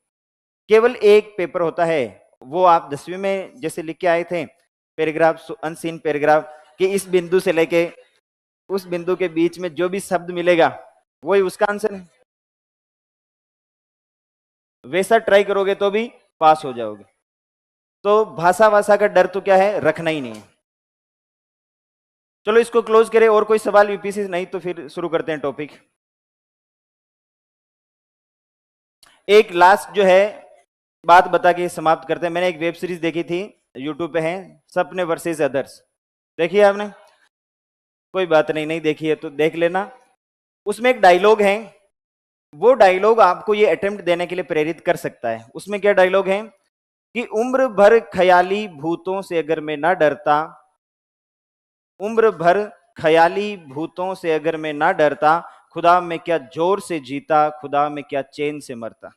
केवल एक पेपर होता है, वो आप 10वीं में जैसे लिख के आए थे, पैराग्राफ, अनसीन पैराग्राफ, कि इस बिंदु से लेके उस बिंदु के बीच में जो भी शब्द मिलेगा वही उसका आंसर है। वैसा ट्राई करोगे तो भी पास हो जाओगे। तो भाषा भाषा का डर तो क्या है, रखना ही नहीं है। चलो इसको क्लोज करें। और कोई सवाल यूपीसी नहीं तो फिर शुरू करते हैं टॉपिक। एक लास्ट जो है बात बता के समाप्त करते हैं। मैंने एक वेब सीरीज देखी थी, यूट्यूब पे है, सपने वर्सेस अदर्स। देखिए आपने? कोई बात नहीं, नहीं देखी है तो देख लेना। उसमें एक डायलॉग है, वो डायलॉग आपको ये अटेम्प्ट देने के लिए प्रेरित कर सकता है। उसमें क्या डायलॉग है कि उम्र भर ख्याली भूतों से अगर मैं ना डरता, उम्र भर ख्याली भूतों से अगर मैं ना डरता, खुदा मैं क्या जोर से जीता, खुदा मैं क्या चैन से मरता।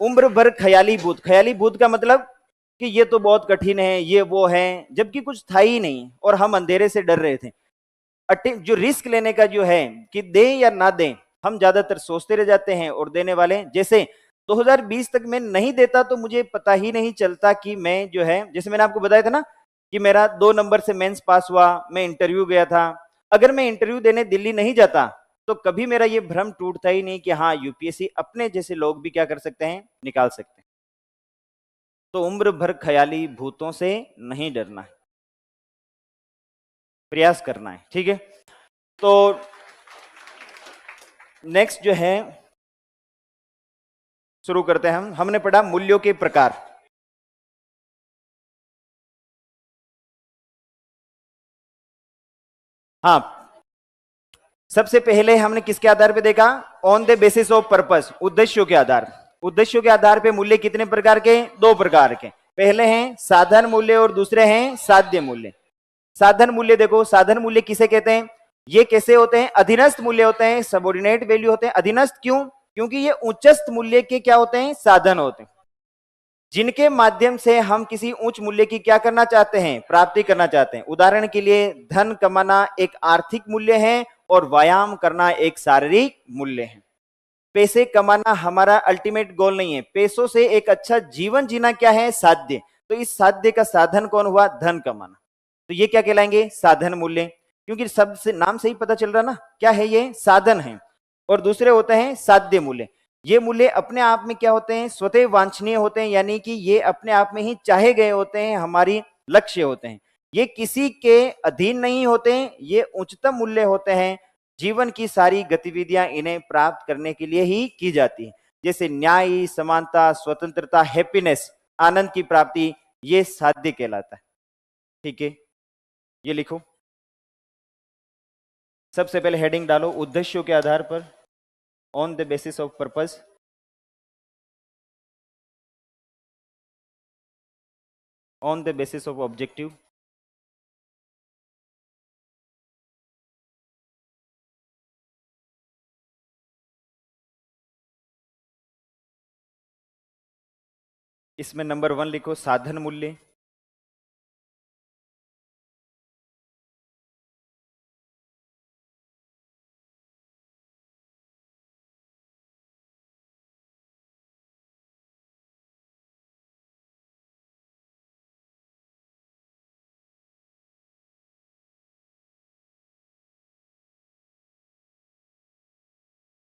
उम्र भर ख्याली भूत, ख्याली भूत का मतलब कि ये तो बहुत कठिन है, ये वो है, जबकि कुछ था ही नहीं और हम अंधेरे से डर रहे थे। जो रिस्क लेने का जो है कि दें या ना दें, हम ज्यादातर सोचते रह जाते हैं और देने वाले। जैसे 2020 तक मैं नहीं देता तो मुझे पता ही नहीं चलता कि मैं जो है, जैसे मैंने आपको बताया था ना कि मेरा 2 नंबर से मेंस पास हुआ, मैं इंटरव्यू गया था। अगर मैं इंटरव्यू देने दिल्ली नहीं जाता तो कभी मेरा ये भ्रम टूटता ही नहीं कि हाँ, यूपीएससी अपने जैसे लोग भी क्या कर सकते हैं, निकाल सकते हैं। तो उम्र भर ख्याली भूतों से नहीं डरना है, प्रयास करना है, ठीक है। तो नेक्स्ट जो है शुरू करते हैं हम। हमने पढ़ा मूल्यों के प्रकार। हाँ, सबसे पहले हमने किसके आधार पे देखा? On the basis of purpose, उद्देश्यों के आधार। उद्देश्यों के आधार पे मूल्य कितने प्रकार के? 2 प्रकार के। पहले हैं साधन मूल्य और दूसरे हैं साध्य मूल्य। साधन मूल्य देखो, साधन मूल्य किसे कहते हैं? ये कैसे होते हैं? अधीनस्थ मूल्य होते हैं, सबोर्डिनेट वैल्यू होते हैं। अधीनस्थ क्यों? क्योंकि ये उच्चस्थ मूल्य के क्या होते हैं? साधन होते हैं, जिनके माध्यम से हम किसी उच्च मूल्य की क्या करना चाहते हैं? प्राप्ति करना चाहते हैं। उदाहरण के लिए धन कमाना एक आर्थिक मूल्य है और व्यायाम करना एक शारीरिक मूल्य है। पैसे कमाना हमारा अल्टीमेट गोल नहीं है, पैसों से एक अच्छा जीवन जीना क्या है? साध्य। तो इस साध्य का साधन कौन हुआ? धन कमाना। तो ये क्या कहलाएंगे? साधन मूल्य। क्योंकि सबसे नाम से ही पता चल रहा ना, क्या है ये? साधन है। और दूसरे होते हैं साध्य मूल्य। ये मूल्य अपने आप में क्या होते हैं? स्वतः वांछनीय होते हैं, यानी कि ये अपने आप में ही चाहे गए होते हैं, हमारी लक्ष्य होते हैं। ये किसी के अधीन नहीं होते हैं, ये उच्चतम मूल्य होते हैं। जीवन की सारी गतिविधियां इन्हें प्राप्त करने के लिए ही की जाती है। जैसे न्याय, समानता, स्वतंत्रता, हैप्पीनेस, आनंद की प्राप्ति, ये साध्य कहलाता है। ठीक है, ये लिखो। सबसे पहले हेडिंग डालो, उद्देश्यों के आधार पर, on the basis of purpose. On the basis of objective. इसमें नंबर 1 लिखो, साधन मूल्य।